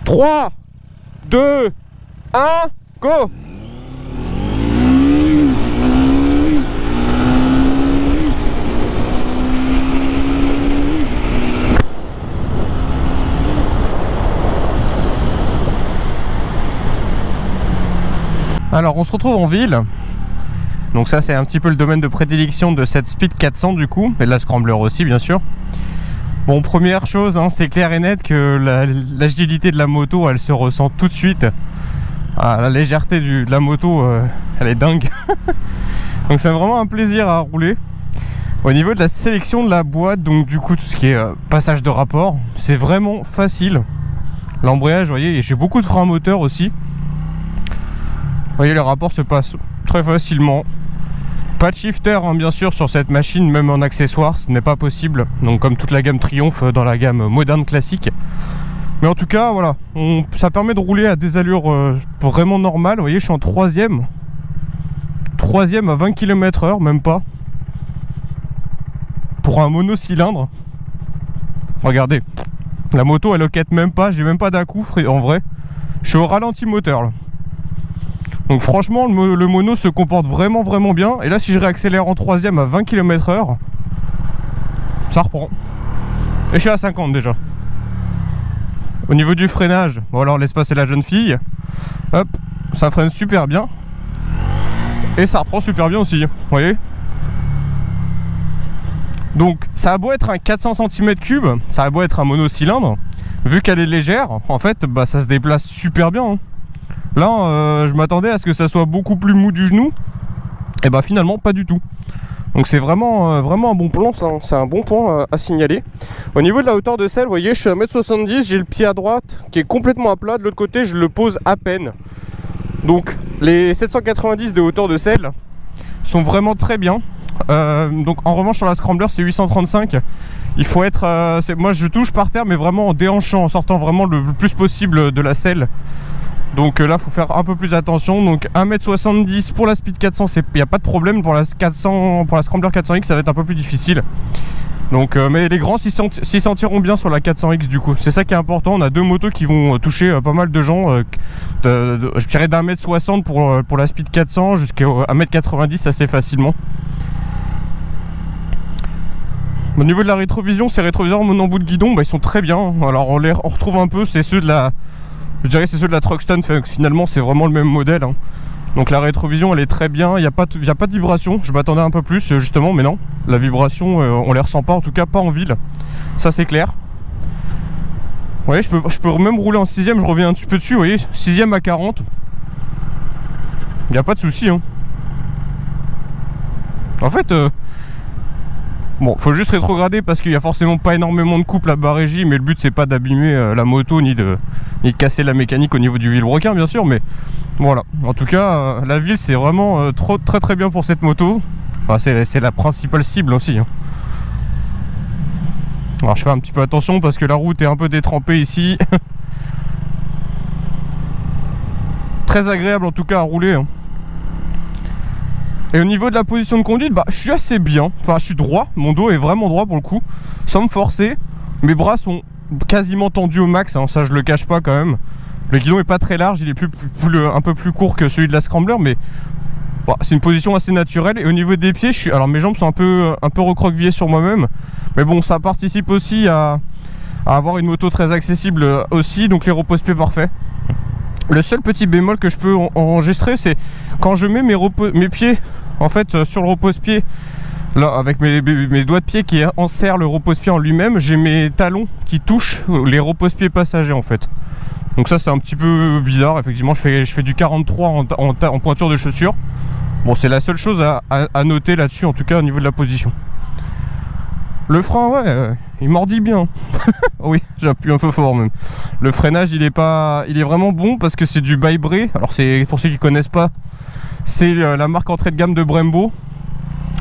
3, 2, 1, go! Alors on se retrouve en ville. Donc ça c'est un petit peu le domaine de prédilection de cette Speed 400 du coup, et de la Scrambler aussi bien sûr. Bon, première chose, hein, c'est clair et net que l'agilité de la moto, elle se ressent tout de suite. Ah, la légèreté de la moto, elle est dingue. Donc c'est vraiment un plaisir à rouler. Au niveau de la sélection de la boîte, donc du coup tout ce qui est passage de rapport, c'est vraiment facile. L'embrayage, vous voyez, et j'ai beaucoup de freins moteurs aussi. Vous voyez, les rapports se passent très facilement. Pas de shifter hein, bien sûr sur cette machine, même en accessoire, ce n'est pas possible. Donc comme toute la gamme Triumph dans la gamme moderne classique. Mais en tout cas, voilà, ça permet de rouler à des allures vraiment normales. Vous voyez, je suis en troisième à 20 km/h, même pas. Pour un monocylindre. Regardez, la moto elle loquette même pas, j'ai même pas d'à-coup en vrai. Je suis au ralenti moteur là. Donc franchement le mono se comporte vraiment bien. Et là si je réaccélère en troisième à 20 km/h, ça reprend. Et je suis à 50 déjà. Au niveau du freinage, bon alors l'espace et la jeune fille, hop, ça freine super bien. Et ça reprend super bien aussi, vous voyez. Donc ça a beau être un 400 cm3, ça a beau être un monocylindre, vu qu'elle est légère, en fait bah, ça se déplace super bien hein. Là je m'attendais à ce que ça soit beaucoup plus mou du genou, et bah finalement pas du tout. Donc c'est vraiment un bon plan, c'est un bon point à signaler. Au niveau de la hauteur de selle, vous voyez, je suis à 1m70, j'ai le pied à droite qui est complètement à plat, de l'autre côté je le pose à peine. Donc les 790 de hauteur de selle sont vraiment très bien. Donc en revanche sur la Scrambler c'est 835. Il faut être moi je touche par terre mais vraiment en déhanchant, en sortant vraiment le plus possible de la selle. Donc là faut faire un peu plus attention. Donc 1m70 pour la Speed 400, il n'y a pas de problème. Pour la Scrambler 400X ça va être un peu plus difficile. Donc mais les grands s'y sentiront bien sur la 400X du coup. C'est ça qui est important. On a deux motos qui vont toucher pas mal de gens, je dirais d'1m60 pour la Speed 400 jusqu'à 1m90 assez facilement. Au niveau de la rétrovision, ces rétroviseurs mon embout de guidon, bah, ils sont très bien. Alors on retrouve un peu, c'est ceux de la, je dirais c'est ceux de la Truckstone, finalement c'est vraiment le même modèle hein. Donc la rétrovision elle est très bien, il n'y a pas de vibration. Je m'attendais un peu plus justement, mais non, la vibration on les ressent pas, en tout cas pas en ville, ça c'est clair. Vous voyez, je peux même rouler en 6ème, je reviens un petit peu dessus, vous voyez, 6ème à 40. Il n'y a pas de souci hein. En fait bon, faut juste rétrograder parce qu'il y a forcément pas énormément de couple à bas régie, mais le but c'est pas d'abîmer la moto ni de casser la mécanique au niveau du vilebrequin bien sûr, mais voilà. En tout cas, la ville c'est vraiment très bien pour cette moto. Enfin, c'est la principale cible aussi hein. Alors je fais un petit peu attention parce que la route est un peu détrempée ici. Très agréable en tout cas à rouler hein. Et au niveau de la position de conduite, bah, je suis assez bien. Enfin, je suis droit. Mon dos est vraiment droit pour le coup. Sans me forcer. Mes bras sont quasiment tendus au max. Hein, ça, je le cache pas quand même. Le guidon est pas très large. Il est un peu plus court que celui de la Scrambler. Mais bah, c'est une position assez naturelle. Et au niveau des pieds, alors mes jambes sont un peu recroquevillées sur moi-même. Mais bon, ça participe aussi à avoir une moto très accessible aussi. Donc les repose-pieds parfaits. Le seul petit bémol que je peux enregistrer, c'est quand je mets mes pieds en fait sur le repose-pied, là avec mes doigts de pied qui enserrent le repose-pied en lui-même, j'ai mes talons qui touchent les repose-pieds passagers en fait. Donc ça c'est un petit peu bizarre, effectivement je fais du 43 en pointure de chaussure. Bon, c'est la seule chose à noter là-dessus, en tout cas au niveau de la position. Le frein, ouais, il mordit bien. Oui, j'appuie un peu fort même. Le freinage, il est vraiment bon parce que c'est du By-Bray. Alors c'est pour ceux qui connaissent pas, c'est la marque entrée de gamme de Brembo.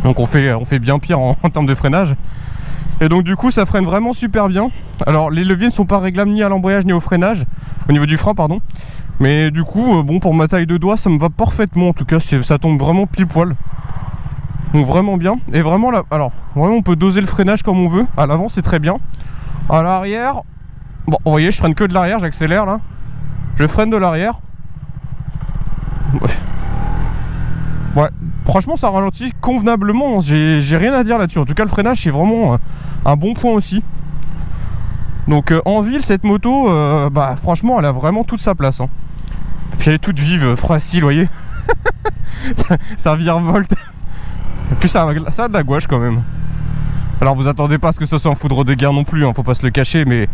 Donc on fait bien pire en termes de freinage. Et donc du coup, ça freine vraiment super bien. Alors les leviers ne sont pas réglables ni à l'embrayage ni au freinage, au niveau du frein, pardon. Mais du coup, bon, pour ma taille de doigt, ça me va parfaitement. En tout cas, ça tombe vraiment pile poil. Donc vraiment bien. Et vraiment là, alors vraiment on peut doser le freinage comme on veut. À l'avant c'est très bien. À l'arrière, Bon, vous voyez, je freine que de l'arrière, j'accélère là. Je freine de l'arrière. Ouais, franchement ça ralentit convenablement, j'ai rien à dire là-dessus. En tout cas le freinage c'est vraiment un bon point aussi. Donc en ville cette moto, bah franchement elle a vraiment toute sa place. Hein. Et puis elle est toute vive, facile, vous voyez. Ça virevolte. Et puis ça a de la gouache quand même. Alors vous attendez pas à ce que ce soit en foudre de guerre non plus, hein, faut pas se le cacher, mais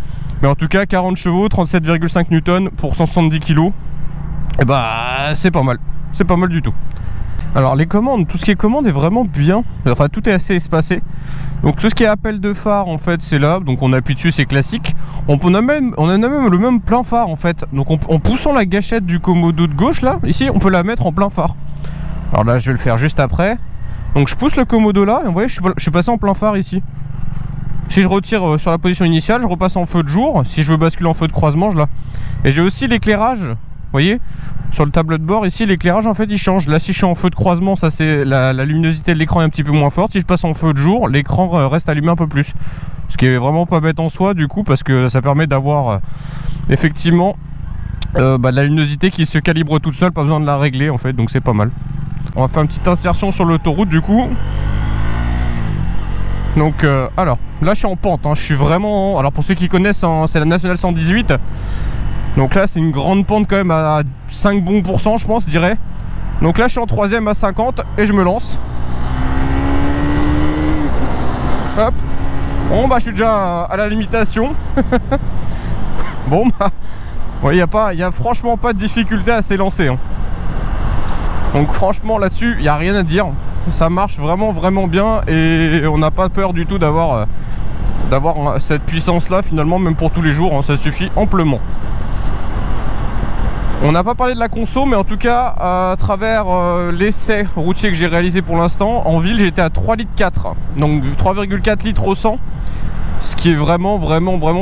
en tout cas 40 chevaux, 37,5 Newton pour 170 kg. Et bah c'est pas mal du tout. Alors les commandes, tout ce qui est commande est vraiment bien, enfin tout est assez espacé. Donc tout ce qui est appel de phare en fait c'est là, donc on appuie dessus, c'est classique. On a même le même plein phare en fait. Donc en poussant la gâchette du commodo de gauche là, ici on peut la mettre en plein phare. Alors là je vais le faire juste après. Donc je pousse le commodo là et vous voyez je suis passé en plein phare ici. Si je retire sur la position initiale, je repasse en feu de jour. Si je veux basculer en feu de croisement, je là. Et j'ai aussi l'éclairage, vous voyez, sur le tableau de bord ici, l'éclairage en fait il change. Là si je suis en feu de croisement, ça c'est la luminosité de l'écran est un petit peu moins forte. Si je passe en feu de jour, l'écran reste allumé un peu plus. Ce qui est vraiment pas bête en soi du coup, parce que ça permet d'avoir effectivement de la luminosité qui se calibre toute seule, pas besoin de la régler en fait, donc c'est pas mal. On va faire une petite insertion sur l'autoroute du coup. Donc alors là je suis en pente, hein. Je suis vraiment, alors pour ceux qui connaissent hein, c'est la nationale 118. Donc là c'est une grande pente quand même à 5 bons pourcents je pense, je dirais. Donc là je suis en troisième à 50 et je me lance. Hop. Bon bah je suis déjà à la limitation. Bon bah ouais, y a franchement pas de difficulté à s'élancer hein. Donc franchement là-dessus il n'y a rien à dire. Ça marche vraiment bien et on n'a pas peur du tout d'avoir cette puissance là finalement, même pour tous les jours hein, ça suffit amplement. On n'a pas parlé de la conso, mais en tout cas à travers l'essai routier que j'ai réalisé pour l'instant, en ville j'étais à 3,4 litres, donc 3,4 litres au 100, ce qui est vraiment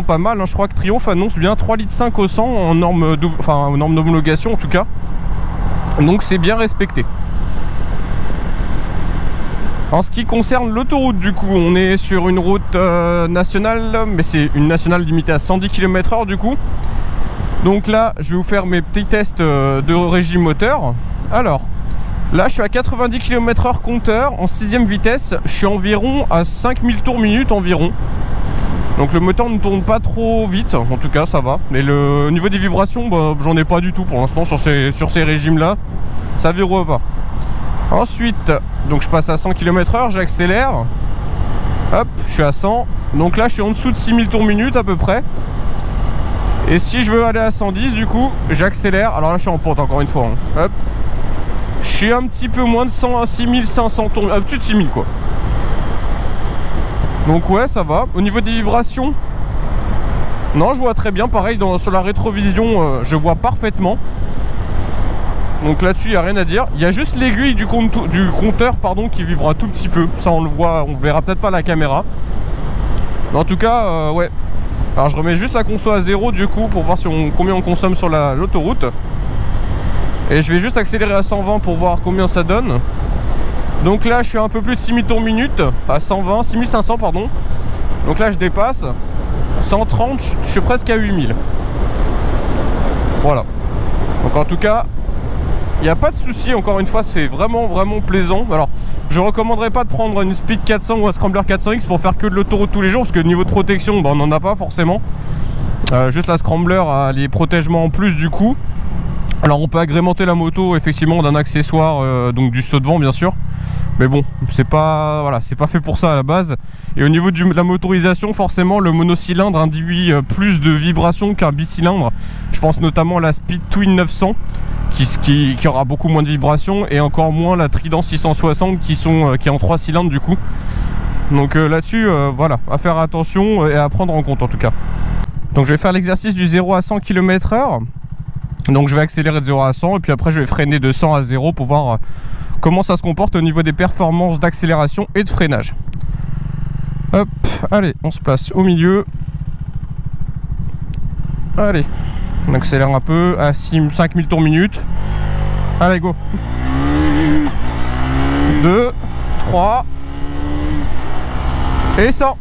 pas mal hein. Je crois que Triumph annonce bien 3,5 litres au 100 en norme d'homologation en tout cas, donc c'est bien respecté. En ce qui concerne l'autoroute du coup, on est sur une route nationale, mais c'est une nationale limitée à 110 km/h du coup. Donc là je vais vous faire mes petits tests de régime moteur. Alors là je suis à 90 km/h compteur en 6ème vitesse, je suis environ à 5000 tours minute environ. Donc le moteur ne tourne pas trop vite, en tout cas ça va. Mais le niveau des vibrations, bah, j'en ai pas du tout pour l'instant sur ces régimes là, ça verrouille pas. Ensuite, donc je passe à 100 km/h, j'accélère. Hop, je suis à 100. Donc là, je suis en dessous de 6000 tours minute à peu près. Et si je veux aller à 110, du coup, j'accélère. Alors là, je suis en pente encore une fois. Hein. Hop. Je suis un petit peu moins de 100 à 6500 tours, au-dessus de 6000 quoi. Donc ouais, ça va. Au niveau des vibrations, non, je vois très bien. Pareil, sur la rétrovision, je vois parfaitement. Donc là-dessus, il n'y a rien à dire. Il y a juste l'aiguille du compteur pardon, qui vibre un tout petit peu. Ça, on le voit, on verra peut-être pas à la caméra. Mais en tout cas, ouais. Alors, je remets juste la conso à 0 du coup pour voir combien on consomme sur l'autoroute. Et je vais juste accélérer à 120 pour voir combien ça donne. Donc là, je suis à un peu plus de 6000 tours minute, à 120, 6500 pardon. Donc là, je dépasse. 130, je suis presque à 8000. Voilà. Donc en tout cas, il n'y a pas de souci, encore une fois, c'est vraiment plaisant. Alors, je recommanderais pas de prendre une Speed 400 ou un Scrambler 400X pour faire que de l'autoroute tous les jours, parce que niveau de protection, bah, on n'en a pas forcément. Juste la Scrambler a les protègements en plus du coup. Alors, on peut agrémenter la moto effectivement d'un accessoire, donc du saut de vent bien sûr. Mais bon, c'est pas, voilà, c'est pas fait pour ça à la base. Et au niveau de la motorisation, forcément, le monocylindre induit plus de vibrations qu'un bicylindre. Je pense notamment à la Speed Twin 900. Qui aura beaucoup moins de vibrations, et encore moins la Trident 660 qui est en 3 cylindres du coup. Donc là-dessus, voilà, à faire attention et à prendre en compte en tout cas. Donc je vais faire l'exercice du 0 à 100 km/h. Donc je vais accélérer de 0 à 100 et puis après je vais freiner de 100 à 0 pour voir comment ça se comporte au niveau des performances d'accélération et de freinage. Hop, allez, on se place au milieu. Allez, on accélère un peu à 5000 tours minute. Allez, go. 2, 3 et 100.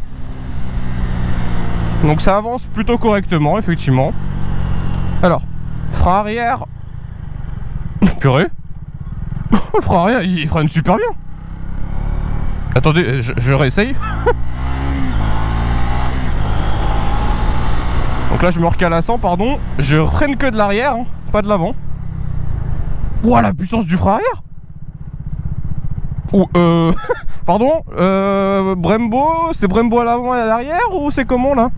Donc ça avance plutôt correctement, effectivement. Alors, frein arrière. Purée. Le frein arrière, il freine super bien. Attendez, je réessaye. Donc là je me recale à 100, pardon. Je freine que de l'arrière, hein, pas de l'avant. Ouah, la puissance du frein arrière. Ou pardon, Brembo, c'est Brembo à l'avant et à l'arrière ou c'est comment là?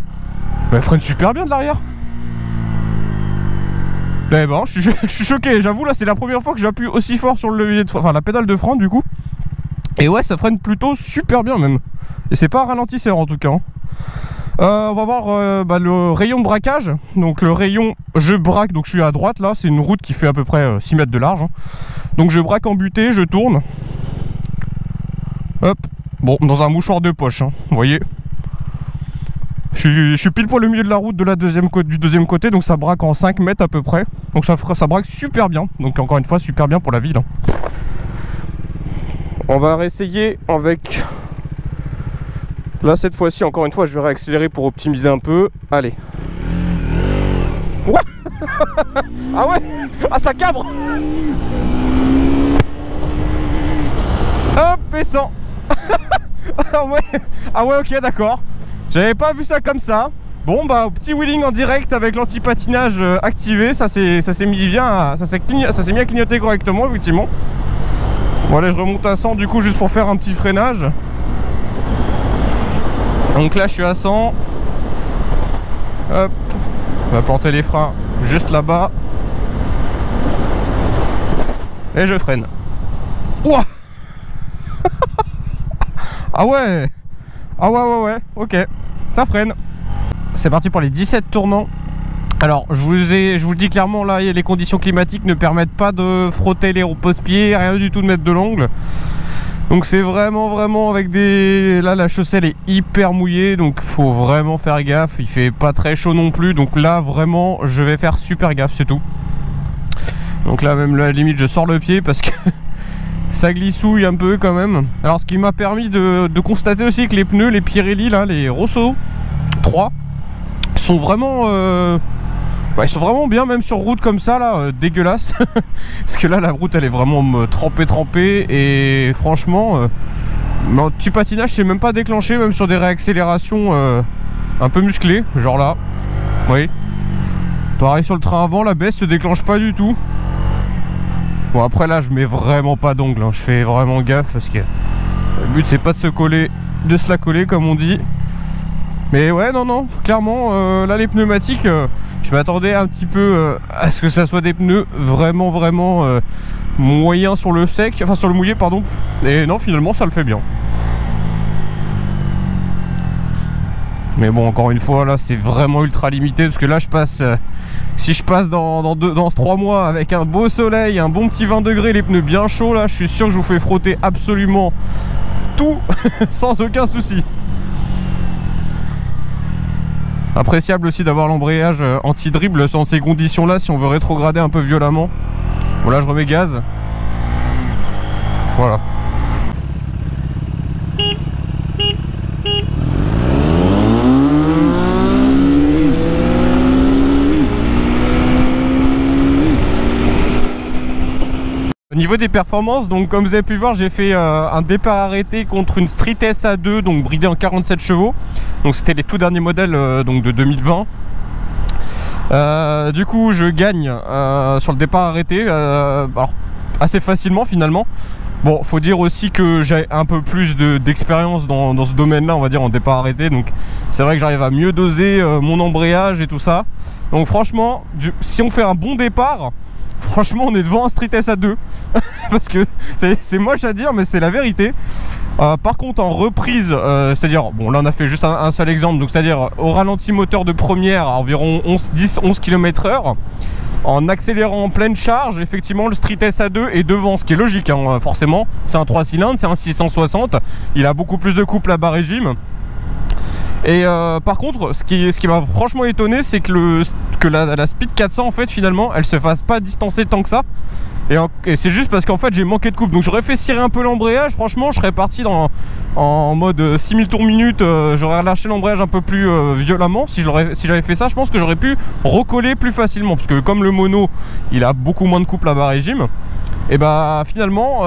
Bah, elle freine super bien de l'arrière. Eh ben, je suis choqué, j'avoue, là c'est la première fois que j'appuie aussi fort sur le levier de frein, enfin la pédale de frein du coup. Et ouais, ça freine plutôt super bien même. Et c'est pas un ralentisseur en tout cas. Hein. On va voir le rayon de braquage. Donc le rayon, je braque, donc je suis à droite là, c'est une route qui fait à peu près 6 mètres de large. Hein. Donc je braque en butée, je tourne. Hop, bon, dans un mouchoir de poche, hein, vous voyez. Je suis pile poil au milieu de la route de du deuxième côté, donc ça braque en 5 mètres à peu près. Donc ça braque super bien, donc encore une fois super bien pour la ville. Hein. On va réessayer avec... Là cette fois-ci, encore une fois, je vais réaccélérer pour optimiser un peu. Allez. Ouais. Ah ouais. Ah, ça cabre. Hop, et 100. Ah ouais. Ah ouais, ok, d'accord. J'avais pas vu ça comme ça. Bon bah, petit wheeling en direct avec l'anti-patinage activé. Ça s'est mis bien, ça s'est mis à clignoter correctement, effectivement. Bon allez, je remonte à 100 du coup, juste pour faire un petit freinage. Donc là je suis à 100. Hop, on va planter les freins juste là-bas. Et je freine. Ouah. Ah ouais. Ah ouais, ok. Ça freine. C'est parti pour les 17 tournants. Alors je vous dis clairement, là les conditions climatiques ne permettent pas de frotter les repose-pieds, rien du tout de mettre de l'ongle. Donc c'est vraiment avec des... Là la chaussée elle est hyper mouillée, donc faut vraiment faire gaffe. Il fait pas très chaud non plus, donc là vraiment je vais faire super gaffe, c'est tout. Donc là même à la limite je sors le pied parce que ça glissouille un peu quand même. Alors ce qui m'a permis de constater aussi que les pneus, les Pirelli là, les Rosso 3 sont vraiment... ils sont vraiment bien, même sur route comme ça là, dégueulasse. Parce que là la route elle est vraiment trempée et franchement mon petit patinage c'est même pas déclenché, même sur des réaccélérations un peu musclées, genre là. Oui. Pareil sur le train avant, la baisse se déclenche pas du tout. Bon après là je mets vraiment pas d'ongle, hein. Je fais vraiment gaffe parce que le but c'est pas de se la coller comme on dit. Mais ouais non clairement là les pneumatiques je m'attendais un petit peu à ce que ça soit des pneus vraiment moyens sur le sec, enfin sur le mouillé pardon. Et non, finalement ça le fait bien. Mais bon, encore une fois là c'est vraiment ultra limité parce que là je passe si je passe dans 3 mois avec un beau soleil, un bon petit 20 degrés, les pneus bien chauds là, je suis sûr que je vous fais frotter absolument tout sans aucun souci. Appréciable aussi d'avoir l'embrayage anti-dribble dans ces conditions là si on veut rétrograder un peu violemment. Bon là je remets gaz. Voilà. Au niveau des performances, donc comme vous avez pu voir, j'ai fait un départ arrêté contre une Street SA2, donc bridée en 47 chevaux. Donc c'était les tout derniers modèles donc de 2020. Du coup je gagne sur le départ arrêté, alors assez facilement finalement. Bon, faut dire aussi que j'ai un peu plus d'expérience dans ce domaine là, on va dire, en départ arrêté. Donc c'est vrai que j'arrive à mieux doser mon embrayage et tout ça. Donc franchement, si on fait un bon départ, franchement on est devant un Street SA2. Parce que c'est moche à dire mais c'est la vérité. Par contre en reprise, c'est-à-dire, bon là on a fait juste un seul exemple, donc c'est-à-dire au ralenti moteur de première à environ 10-11 km/h, en accélérant en pleine charge, effectivement le Street SA2 est devant, ce qui est logique hein, forcément, c'est un 3 cylindres, c'est un 660, il a beaucoup plus de couple à bas régime. Et par contre, ce qui m'a franchement étonné, c'est que, la Speed 400 en fait finalement elle se fasse pas distancer tant que ça. Et c'est juste parce qu'en fait j'ai manqué de couple. Donc j'aurais fait cirer un peu l'embrayage. Franchement je serais parti en mode 6000 tours minute. J'aurais relâché l'embrayage un peu plus violemment. Si j'avais fait ça, je pense que j'aurais pu recoller plus facilement. Parce que comme le mono il a beaucoup moins de couple à bas régime, et bah finalement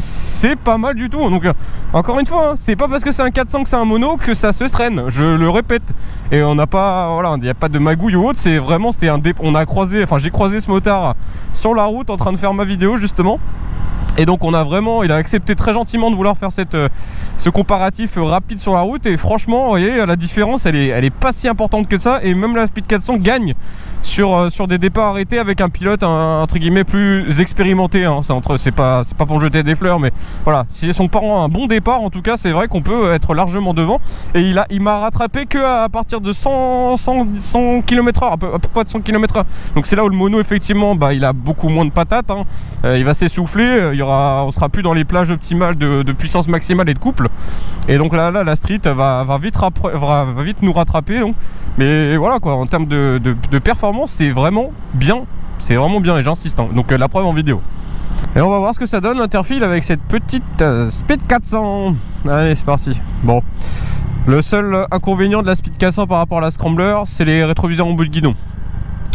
c'est pas mal du tout. Donc encore une fois, hein, c'est pas parce que c'est un 400 que c'est un mono que ça se traîne, je le répète. Et on n'a pas, voilà, il n'y a pas de magouille ou autre. C'est vraiment, on a croisé, enfin j'ai croisé ce motard sur la route en train de faire ma vidéo justement. Et donc il a accepté très gentiment de vouloir faire ce comparatif rapide sur la route. Et franchement, vous voyez, la différence elle est pas si importante que ça. Et même la Speed 400 gagne sur des départs arrêtés avec un pilote entre guillemets plus expérimenté, hein. C'est pas pour jeter des fleurs, mais voilà, si son parent a un bon départ, en tout cas c'est vrai qu'on peut être largement devant. Et il m'a rattrapé que à partir de 100 km/h, à peu près de 100 km/h. Donc c'est là où le mono effectivement bah, il a beaucoup moins de patates, hein. Il va s'essouffler, on sera plus dans les plages optimales de puissance maximale et de couple. Et donc là la street va vite nous rattraper, donc. Mais voilà quoi, en termes de performance, c'est vraiment bien et j'insiste, hein. Donc la preuve en vidéo. Et on va voir ce que ça donne l'interfile avec cette petite Speed 400. Allez, c'est parti. Bon, le seul inconvénient de la Speed 400 par rapport à la Scrambler, c'est les rétroviseurs en bout de guidon.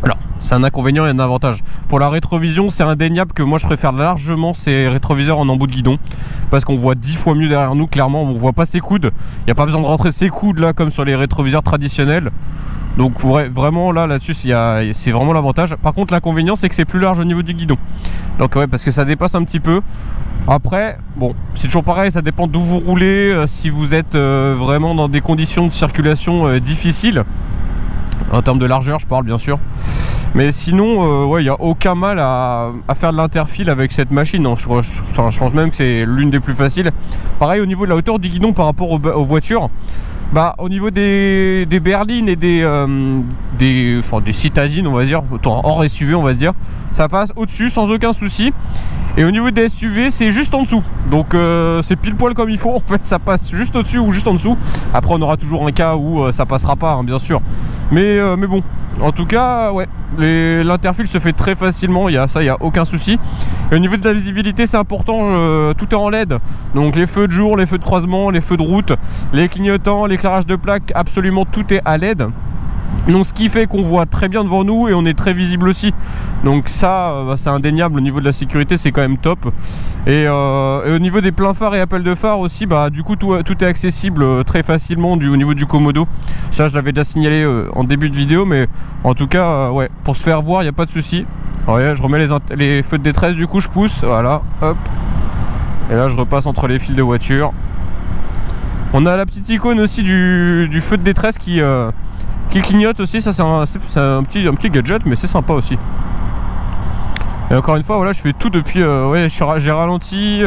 Alors, c'est un inconvénient et un avantage. Pour la rétrovision, c'est indéniable que moi je préfère largement ces rétroviseurs en embout de guidon, parce qu'on voit 10 fois mieux derrière nous, clairement. On voit pas ses coudes, il n'y a pas besoin de rentrer ses coudes là comme sur les rétroviseurs traditionnels. Donc vraiment là-dessus c'est vraiment l'avantage. Par contre l'inconvénient c'est que c'est plus large au niveau du guidon. Donc ouais, parce que ça dépasse un petit peu. Après bon, c'est toujours pareil, ça dépend d'où vous roulez. Si vous êtes vraiment dans des conditions de circulation difficiles, en termes de largeur je parle bien sûr, mais sinon ouais, il n'y a aucun mal à faire de l'interfile avec cette machine, hein. Je pense même que c'est l'une des plus faciles. Pareil au niveau de la hauteur du guidon par rapport aux voitures, bah au niveau des berlines et des citadines, on va dire, hors SUV on va dire, ça passe au-dessus sans aucun souci. Et au niveau des SUV c'est juste en dessous. Donc c'est pile poil comme il faut. En fait ça passe juste au-dessus ou juste en dessous. Après on aura toujours un cas où ça passera pas, hein, bien sûr. Mais bon, en tout cas ouais, l'interfile se fait très facilement. Il y a aucun souci. Et au niveau de la visibilité c'est important, tout est en LED. Donc les feux de jour, les feux de croisement, les feux de route, les clignotants, l'éclairage de plaque, absolument tout est à LED. Donc ce qui fait qu'on voit très bien devant nous et on est très visible aussi. Donc ça c'est indéniable. Au niveau de la sécurité c'est quand même top. Et au niveau des pleins phares et appels de phare aussi, bah du coup tout est accessible très facilement au niveau du Komodo. Ça je l'avais déjà signalé en début de vidéo, mais en tout cas ouais, pour se faire voir il n'y a pas de souci. Ouais, je remets les feux de détresse, du coup je pousse, voilà, hop. Et là je repasse entre les fils de voiture. On a la petite icône aussi du feu de détresse qui clignote aussi. Ça c'est un petit gadget, mais c'est sympa aussi. Et encore une fois voilà, je fais tout depuis ouais, j'ai ralenti,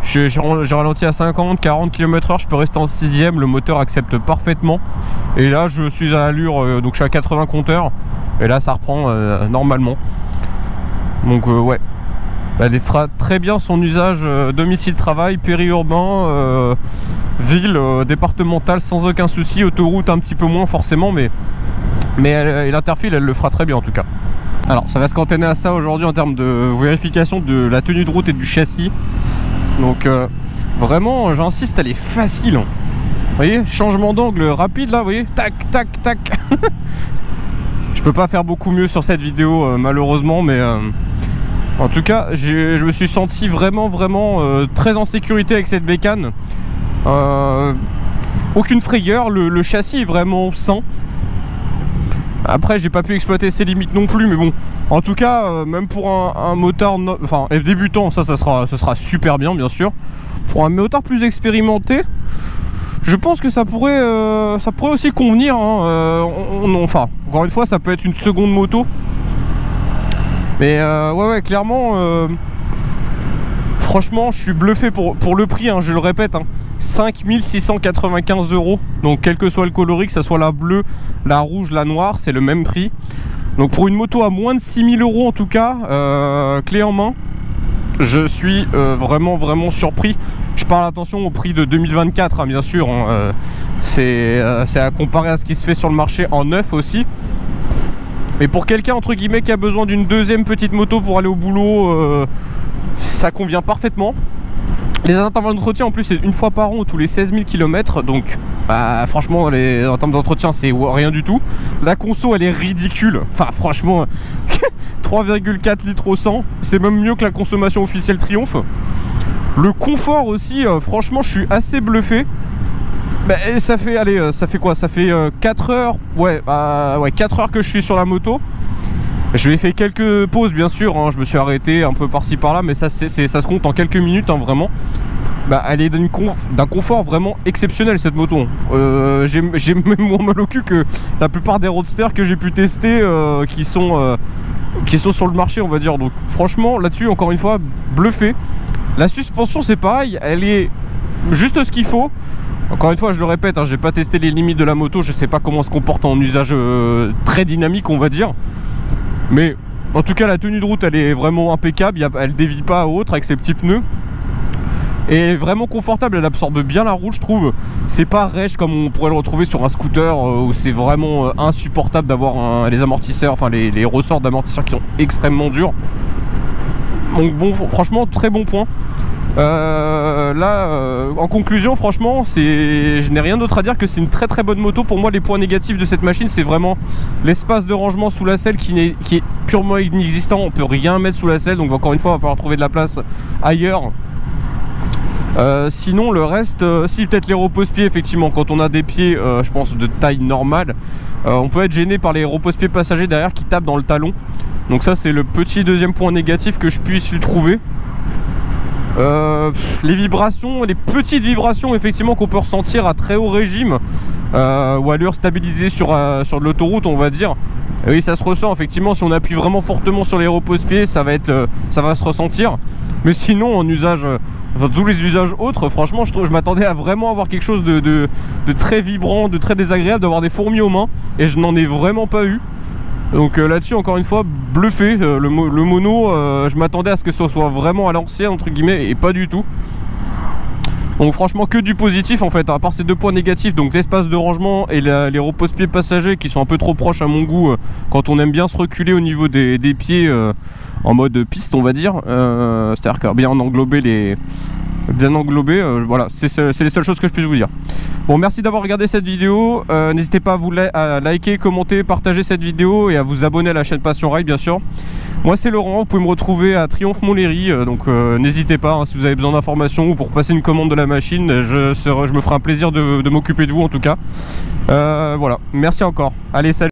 j'ai ralenti à 50, 40 km/h, je peux rester en 6ème, le moteur accepte parfaitement. Et là je suis à allure, donc je suis à 80 compteurs. Et là ça reprend normalement. Donc ouais, elle fera très bien son usage domicile-travail, périurbain, ville, départementale sans aucun souci, autoroute un petit peu moins forcément, mais l'interfile elle le fera très bien en tout cas. Alors ça va se cantonner à ça aujourd'hui en termes de vérification de la tenue de route et du châssis. Donc vraiment j'insiste, elle est facile, hein. Vous voyez, changement d'angle rapide là, vous voyez, tac tac tac. Je peux pas faire beaucoup mieux sur cette vidéo malheureusement, mais en tout cas je me suis senti vraiment très en sécurité avec cette bécane. Aucune frayeur, le châssis est vraiment sain. Après j'ai pas pu exploiter ses limites non plus, mais bon, en tout cas même pour un motard débutant, ça sera super bien sûr. Pour un motard plus expérimenté, je pense que ça pourrait aussi convenir, hein. Enfin encore une fois ça peut être une seconde moto, mais ouais clairement franchement je suis bluffé pour le prix, hein, je le répète, hein. 5695 €. Donc quel que soit le coloris, que ce soit la bleue, la rouge, la noire, c'est le même prix. Donc pour une moto à moins de 6000 € en tout cas, clé en main, je suis vraiment surpris. Je parle attention au prix de 2024 hein, bien sûr hein, c'est à comparer à ce qui se fait sur le marché en neuf aussi. Mais pour quelqu'un entre guillemets qui a besoin d'une deuxième petite moto pour aller au boulot, ça convient parfaitement. Les intervalles d'entretien en plus c'est une fois par an tous les 16 000 km, donc bah, franchement en termes d'entretien c'est rien du tout. La conso elle est ridicule, enfin franchement 3,4 litres au 100, c'est même mieux que la consommation officielle Triumph. Le confort aussi, franchement je suis assez bluffé. Bah, ça fait, allez, ça fait quoi? Ça fait 4 heures, ouais 4 heures que je suis sur la moto. Je lui ai fait quelques pauses bien sûr, hein. Je me suis arrêté un peu par-ci par-là, mais ça se compte en quelques minutes hein, vraiment. Bah, elle est d'un confort vraiment exceptionnel cette moto. J'ai même moins mal au cul que la plupart des roadsters que j'ai pu tester qui sont sur le marché on va dire. Donc franchement là-dessus encore une fois bluffé. La suspension c'est pareil, elle est juste ce qu'il faut. Encore une fois je le répète, hein, j'ai pas testé les limites de la moto, je sais pas comment se comporte en usage très dynamique on va dire. Mais en tout cas la tenue de route elle est vraiment impeccable, elle dévie pas ou autre avec ses petits pneus. Et vraiment confortable, elle absorbe bien la route je trouve. C'est pas rêche comme on pourrait le retrouver sur un scooter où c'est vraiment insupportable d'avoir les amortisseurs, enfin les ressorts d'amortisseurs qui sont extrêmement durs. Donc bon, franchement très bon point. En conclusion franchement je n'ai rien d'autre à dire que c'est une très très bonne moto. Pour moi les points négatifs de cette machine c'est vraiment l'espace de rangement sous la selle qui est purement inexistant. On peut rien mettre sous la selle, donc encore une fois on va falloir trouver de la place ailleurs. Sinon le reste, si peut-être les repose-pieds effectivement quand on a des pieds je pense de taille normale, on peut être gêné par les repose-pieds passagers derrière qui tapent dans le talon. Donc ça c'est le petit deuxième point négatif que je puisse lui trouver. Les vibrations, les petites vibrations effectivement qu'on peut ressentir à très haut régime ou allure stabilisée sur de l'autoroute on va dire. Et oui ça se ressent effectivement, si on appuie vraiment fortement sur les repose-pieds ça va se ressentir. Mais sinon en usage, enfin, tous les usages autres, franchement je m'attendais à vraiment avoir quelque chose de très vibrant, de très désagréable, d'avoir des fourmis aux mains, et je n'en ai vraiment pas eu. Donc là-dessus encore une fois bluffé. Le mono je m'attendais à ce que ce soit vraiment à l'ancienne entre guillemets et pas du tout. Donc franchement que du positif en fait, à part ces deux points négatifs, donc l'espace de rangement et les repose-pieds passagers qui sont un peu trop proches à mon goût quand on aime bien se reculer au niveau des pieds en mode piste on va dire, c'est-à-dire que bien englober voilà, c'est les seules choses que je puisse vous dire. Bon, merci d'avoir regardé cette vidéo, n'hésitez pas à liker, commenter, partager cette vidéo et à vous abonner à la chaîne Passion Ride bien sûr. Moi c'est Laurent, vous pouvez me retrouver à Triumph Montlhéry, donc n'hésitez pas hein, si vous avez besoin d'informations ou pour passer une commande de la machine, je me ferai un plaisir de m'occuper de vous en tout cas. Voilà, merci encore, allez salut.